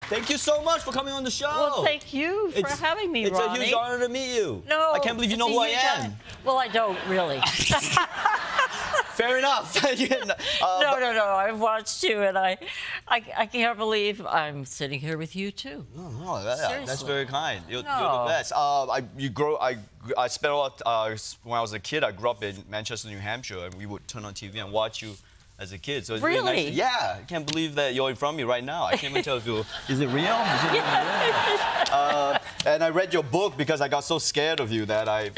Thank you so much for coming on the show. Well, thank you for having me, Ronny. Ronny. It's a huge honor to meet you. No, I can't believe you know who I am. Well, I don't really. Fair enough. No. I've watched you, and I can't believe I'm sitting here with you too. No, that's very kind. You're No. the best. I spent a lot when I was a kid. I grew up in Manchester, New Hampshire, and we would turn on TV and watch you as a kid. So it's really nice. Yeah, I can't believe that you're in front of me right now. I can't even tell if you. Is it real? Is it real? And I read your book because I got so scared of you that I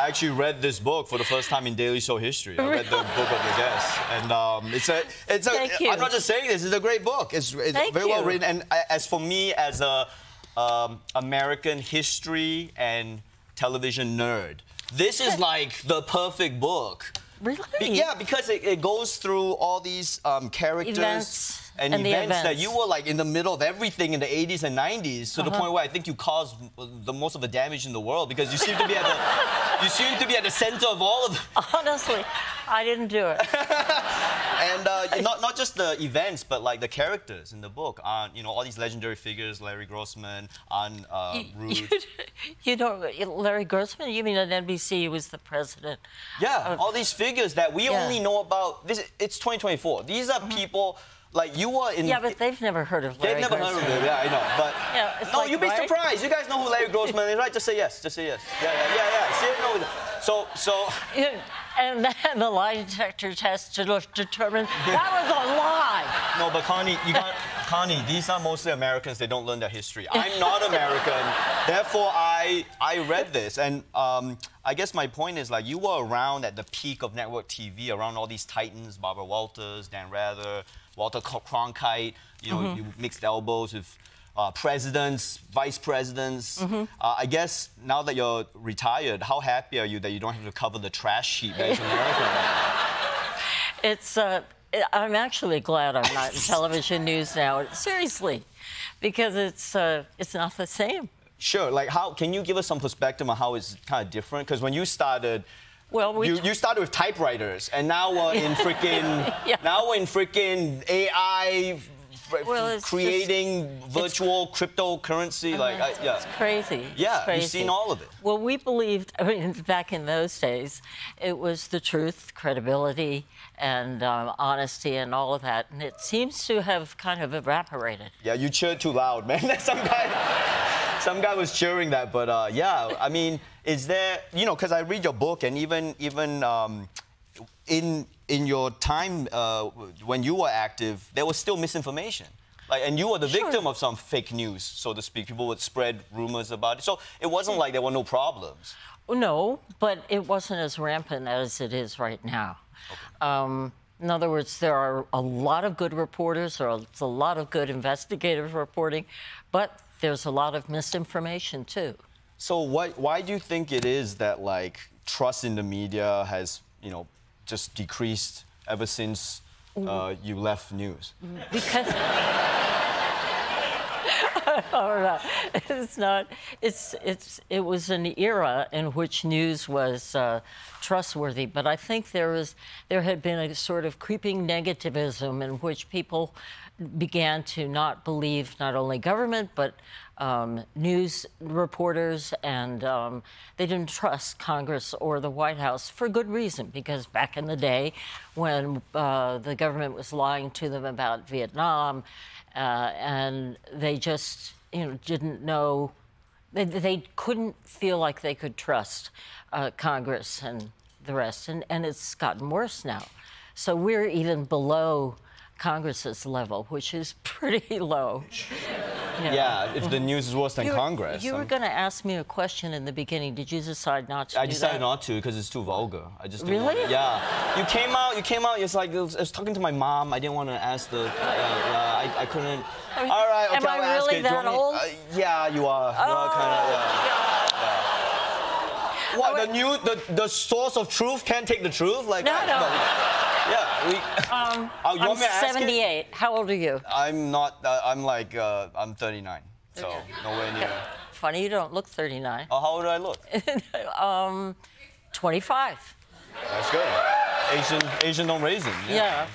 actually read this book for the first time in Daily Show history. I read the book of the guests, and Thank you. I'm not just saying this. It's a great book. It's very well written. And as for me, as a American history and television nerd, this is like the perfect book. Really? Yeah, because it goes through all these characters and events that you were like in the middle of everything in the 80s and 90s to the point where I think you caused the most of the damage in the world because you seem to be at the center of all of them. Honestly, I didn't do it. And not just the events, but like the characters in the book. All these legendary figures, Larry Grossman, Rude. You know, Larry Grossman? You mean on NBC he was the president? Yeah, all these figures that we only know about. It's 2024. These are people. Like you were in. Yeah, but they've never heard of Larry Grossman. They've never heard of him. Yeah, I know. But no, you'd be surprised. You guys know who Larry Grossman is, right? Just say yes. Just say yes. Yeah. See, And then the lie detector test to determine that was a lie. No, but Connie, these are mostly Americans. They don't learn their history. I'm not American. Therefore, I read this. And I guess my point is, like, you were around at the peak of network TV, around all these titans, Barbara Walters, Dan Rather, Walter Cronkite. You mixed elbows with presidents, vice presidents. I guess now that you're retired, how happy are you that you don't have to cover the trash heap that is America? I'm actually glad I'm not in television news now. Seriously, because it's not the same. Sure. Like, how can you give us some perspective on how it's kind of different? Because when you started. Well, you started with typewriters, and now we're in freaking AI, creating virtual cryptocurrency. It's crazy. Yeah, it's crazy. You've seen all of it. Well, we believed. I mean, back in those days, it was the truth, credibility, and honesty, and all of that. And it seems to have kind of evaporated. Yeah, you cheered too loud, man. Some guy was cheering that, but yeah, I mean, is there, because I read your book, and even in your time when you were active, there was still misinformation. And you were the victim of some fake news, so to speak. People would spread rumors about it. So it wasn't like there were no problems. No, but it wasn't as rampant as it is right now. Okay. In other words, there are a lot of good reporters, there's a lot of good investigative reporting, but there's a lot of misinformation, too. So why do you think it is that, like, trust in the media has, just decreased ever since you left news? Because... It's not. It was an era in which news was trustworthy, but I think there had been a sort of creeping negativism in which people began to not believe not only government but news reporters, and they didn't trust Congress or the White House for good reason, because back in the day when the government was lying to them about Vietnam, and they just didn't know, they couldn't feel like they could trust Congress and the rest, and it's gotten worse now. So we're even below Congress's level, which is pretty low. Yeah, if the news is worse than Congress. You were going to ask me a question in the beginning. Did you decide not to do that? I decided not to because it's too vulgar. I just didn't really? Want to, yeah. You came out. It's like I was talking to my mom. I didn't want to ask the. I couldn't. I mean, all right. Okay, am I really that old? Yeah, you are. You are kind of. Yeah. What, the source of truth can't take the truth? Like, no. Yeah. You want me to ask 78. How old are you? I'm not. I'm 39. So nowhere near. Funny, you don't look 39. Oh, how old do I look? 25. That's good. Asian don't raisin. Yeah.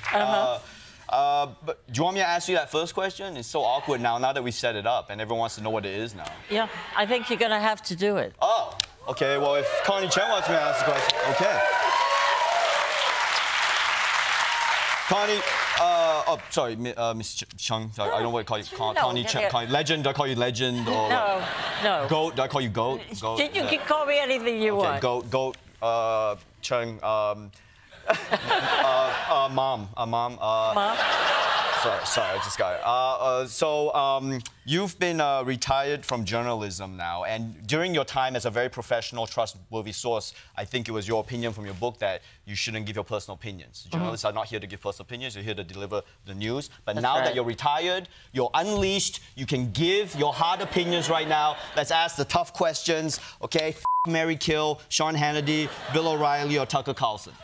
But do you want me to ask you that first question? It's so awkward now that we set it up and everyone wants to know what it is now. Yeah, I think you're going to have to do it. Oh, okay. Well, if Connie Chung wants me to ask the question, okay. Connie, oh, sorry, Miss Chung. Sorry, I don't know what to call you. Connie Chung. Legend, do I call you legend? Or No. Goat, do I call you goat? You can call me anything you want. Goat, Chung, mom. Mom? Sorry, I just got it. So you've been retired from journalism now, and during your time as a very professional, trustworthy source, I think it was your opinion from your book that you shouldn't give your personal opinions. Journalists are not here to give personal opinions, you're here to deliver the news. But now that you're retired, you're unleashed, you can give your hard opinions right now. Let's ask the tough questions, okay? Mary Kill, Sean Hannity, Bill O'Reilly, or Tucker Carlson.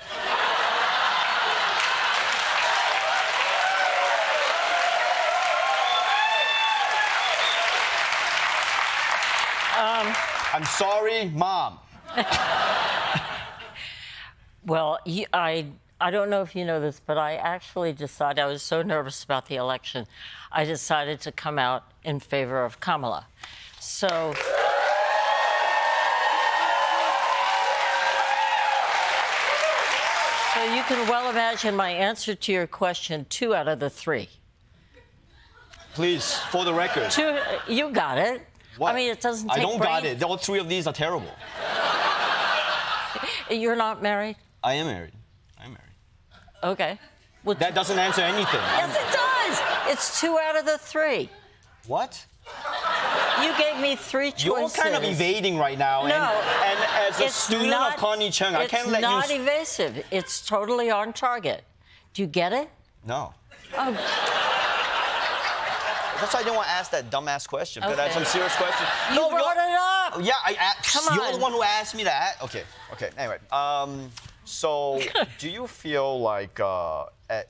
I'm sorry, Mom. Well, I don't know if you know this, but I actually decided, I was so nervous about the election, I decided to come out in favor of Kamala. So you can well imagine my answer to your question, 2 out of the 3. Please, for the record. 2, you got it. What? I mean, it doesn't take I don't brain. got it. All 3 of these are terrible. You're not married? I am married. I'm married. Okay. Well, that doesn't answer anything. Yes, it does. It's 2 out of the 3. What? You gave me 3 choices. You're kind of evading right now. No. And as a student of Connie Chung, I can't let you... It's not evasive. It's totally on target. Do you get it? No. Oh. That's why I didn't want to ask that dumbass question, because I had some serious questions. You brought it up. Yeah, Come on. You're the one who asked me that. Okay. Anyway, so do you feel like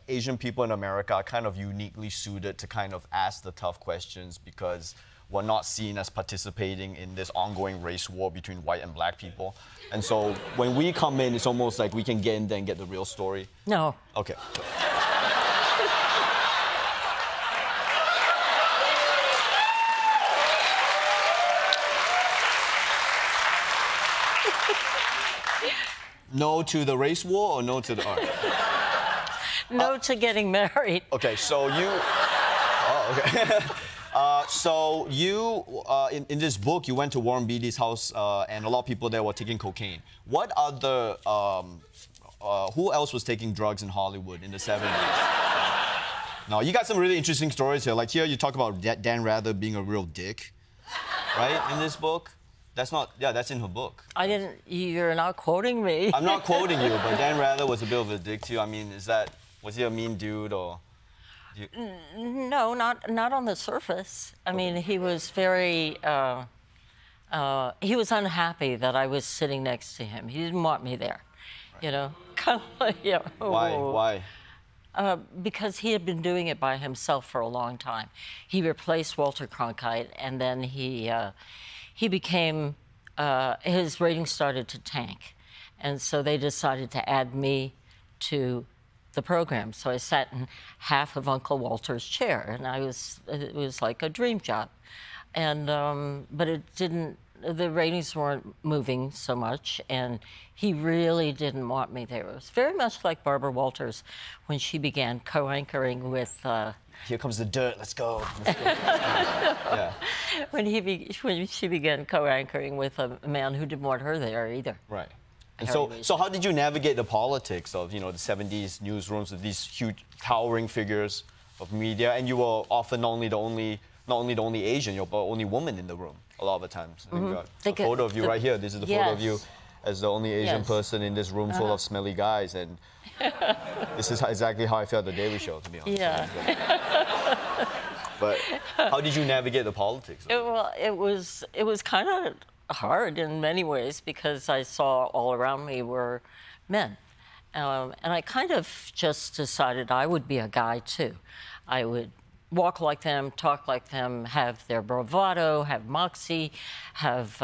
Asian people in America are kind of uniquely suited to kind of ask the tough questions because we're not seen as participating in this ongoing race war between white and black people? And so when we come in, it's almost like we can get in there and get the real story? No. Okay. No to the race war or no to the art? No to getting married. Okay, so you... Oh, okay. So you, in this book, you went to Warren Beatty's house and a lot of people there were taking cocaine. What other... who else was taking drugs in Hollywood in the 70s? Now, you got some really interesting stories here. Like here, you talk about Dan Rather being a real dick, right, in this book? That's not, that's in her book. You're not quoting me. I'm not quoting you, but Dan Rather was a bit of a dick to you. I mean, was he a mean dude or? No, not on the surface. I mean, he was very, he was unhappy that I was sitting next to him. He didn't want me there, you know? Kind of like, yeah. Why? Because he had been doing it by himself for a long time. He replaced Walter Cronkite, and then he became, his ratings started to tank. And so they decided to add me to the program. So I sat in half of Uncle Walter's chair, and it was like a dream job. And, but the ratings weren't moving so much, and he really didn't want me there. It was very much like Barbara Walters when she began co-anchoring with... Here comes the dirt, let's go. Yeah. When she began co-anchoring with a man who didn't want her there either. Right. And so how did you navigate the politics of, the 70s newsrooms with these huge, towering figures of media? And you were often not only the only Asian, you're the only woman in the room a lot of the times. I think a photo of you right here. This is the photo of you as the only Asian person in this room full of smelly guys. And this is exactly how I felt at the Daily Show, to be honest. Yeah. But how did you navigate the politics? It was kind of hard in many ways because I saw all around me were men. And I kind of just decided I would be a guy, too. I would walk like them, talk like them, have their bravado, have moxie, have,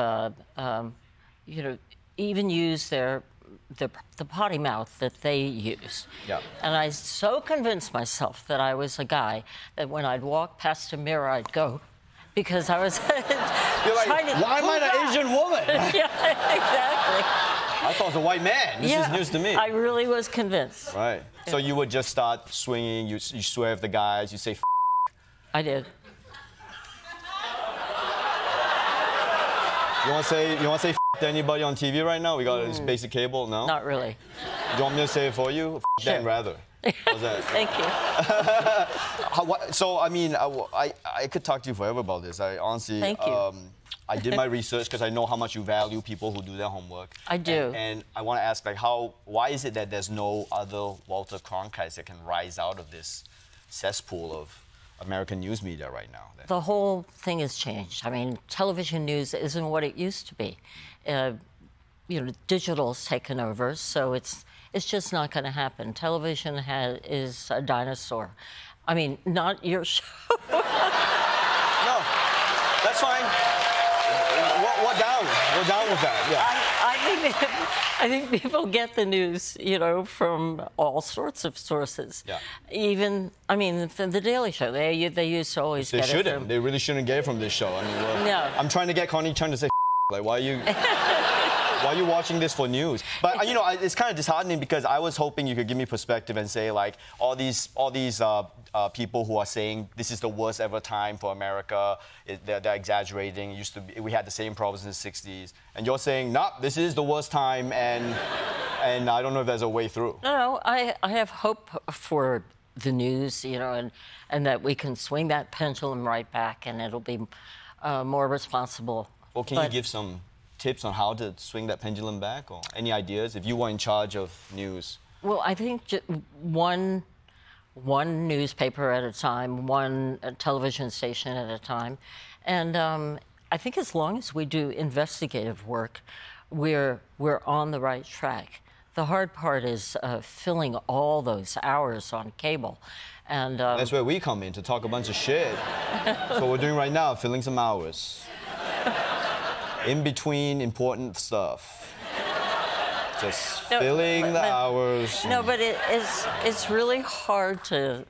even use their the potty mouth that they use. Yeah. And I so convinced myself that I was a guy that when I'd walk past a mirror, I'd go, because I was You're like, why am I an Asian woman? Yeah, exactly. I thought it was a white man. This is news to me. I really was convinced. Right. So you would just start swinging, you swear at the guys, you say F. I did. You want to say F to anybody on TV right now? We got this basic cable, no? Not really. You want me to say it for you? F Sure. Dan rather. How's that? Thank you. So, I mean, I could talk to you forever about this. I honestly... Thank you. I did my research because I know how much you value people who do their homework. I do. And I want to ask, like, why is it that there's no other Walter Cronkites that can rise out of this cesspool of American news media right now? The whole thing has changed. I mean, television news isn't what it used to be. You know, digital's taken over, so it's just not going to happen. Television is a dinosaur. I mean, not your show. No, that's fine. We're down with that. Yeah. I think people get the news, you know, from all sorts of sources. Yeah. Even, I mean, from the Daily Show, they used to always They get shouldn't. it from... They really shouldn't get it from this show. I mean, No. I'm trying to get Connie Chung to say like, why are you... Why are you watching this for news? But you know, it's kind of disheartening because I was hoping you could give me perspective and say like all these people who are saying this is the worst ever time for America, they're exaggerating. It used to be, we had the same problems in the '60s, and you're saying, nah, this is the worst time, and I don't know if there's a way through. No, I have hope for the news, you know, and that we can swing that pendulum right back, and it'll be more responsible. Well, can you give some tips on how to swing that pendulum back, or any ideas if you were in charge of news? Well, I think one newspaper at a time, one television station at a time, and I think as long as we do investigative work, we're on the right track. The hard part is filling all those hours on cable, and that's where we come in to talk a bunch of shit. That's what we're doing right now, filling some hours. In between important stuff. Just filling the hours. No, but it's really hard to...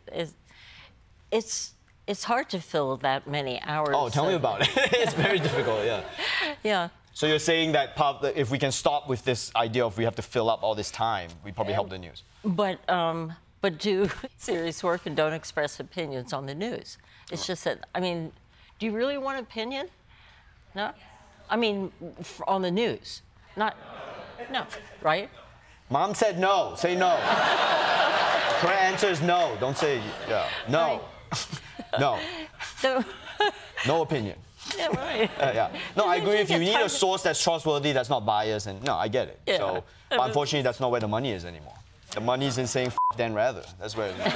It's hard to fill that many hours. Oh, tell me about it. It's very difficult, yeah. Yeah. So you're saying that if we can stop with this idea of we have to fill up all this time, we probably help the news. But do serious work and don't express opinions on the news. It's just that, I mean, do you really want opinion? No? I mean, on the news, no, right? Mom said no. Say no. Correct answer is no. Don't say yeah. No. Right. No. So, no opinion. Yeah, right. Yeah. No, I agree. If you need a source that's trustworthy, that's not biased, and no, I get it. Yeah. So, but unfortunately, that's not where the money is anymore. The money's in saying F Dan rather. That's where it is.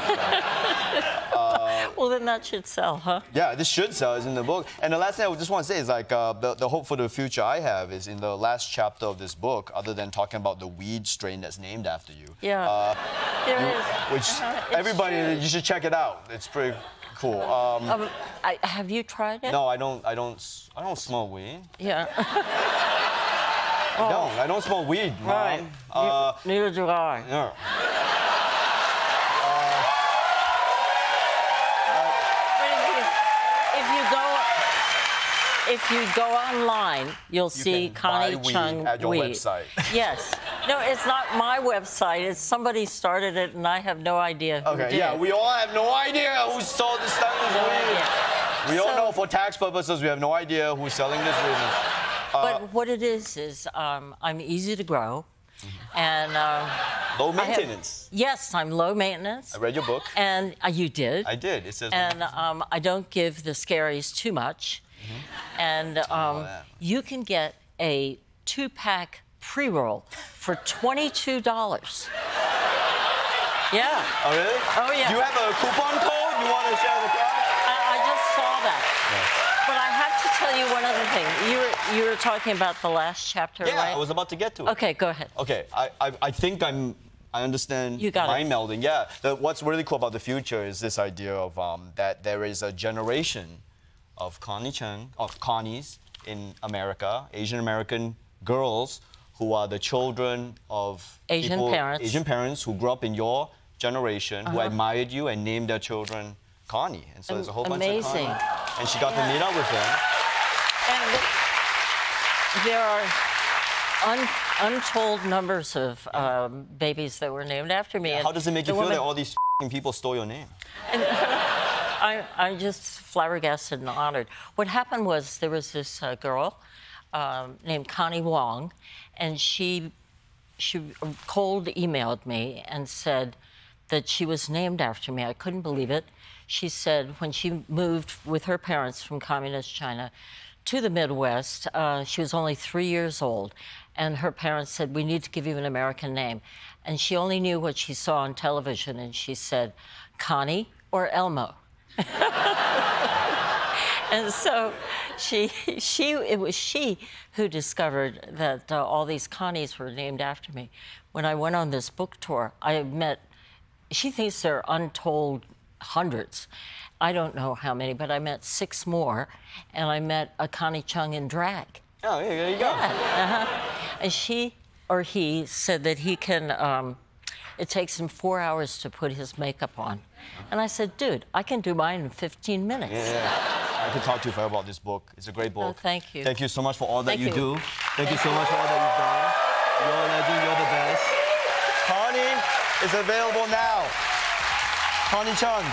Well, then that should sell, huh? Yeah, this should sell. It's in the book. And the last thing I just want to say is like the hope for the future I have is in the last chapter of this book, other than talking about the weed strain that's named after you. Yeah. There is. Which everybody, you should check it out. It's pretty cool. Have you tried it? No, I don't smoke weed. Yeah. I don't smoke weed, Mom. Right. Neither do I. Yeah. If you go online, you'll see Connie Chung at your weed. website. Yes. No, it's not my website. It's somebody started it, and I have no idea who did yeah, it. we all have no idea who sold this stuff. We all know for tax purposes, we have no idea who's selling this weed. But what it is I'm easy to grow, and low maintenance. Yes, I'm low maintenance. I read your book. And you did. I did. It says. And I don't give the scaries too much. And you can get a 2-pack pre-roll for $22. Yeah. Oh, really? Oh, yeah. Do you have a coupon code? You want to share the card? I just saw that. Yeah. But I have to tell you one other thing. You were talking about the last chapter, yeah, right? I was about to get to it. Okay, go ahead. Okay, I think I understand mind melding. Yeah. What's really cool about the future is this idea of that there is a generation of Connies in America, Asian-American girls who are the children of Asian parents who grew up in your generation, who admired you and named their children Connie. And so there's a whole bunch of Connie. And she got to meet up with them. And there are untold numbers of babies that were named after me. How does it make you feel that all these people stole your name? I'm just flabbergasted and honored. What happened was there was this girl named Connie Wong, and she cold emailed me and said that she was named after me. I couldn't believe it. She said when she moved with her parents from communist China to the Midwest, she was only 3 years old, and her parents said, we need to give you an American name. And she only knew what she saw on television, and she said, Connie or Elmo. And so it was she who discovered that all these Connies were named after me. When I went on this book tour, I met, she thinks there are untold hundreds. I don't know how many, but I met 6 more, and I met a Connie Chung in drag. Oh, yeah, there you go. Yeah, And she or he said that he can, it takes him 4 hours to put his makeup on. And I said, dude, I can do mine in 15 minutes. Yeah. I could talk to you forever about this book. It's a great book. Oh, thank you. Thank you so much for all that you do. Thank you so much for all that you've done. You're a legend. You're the best. Connie is available now. Connie Chung.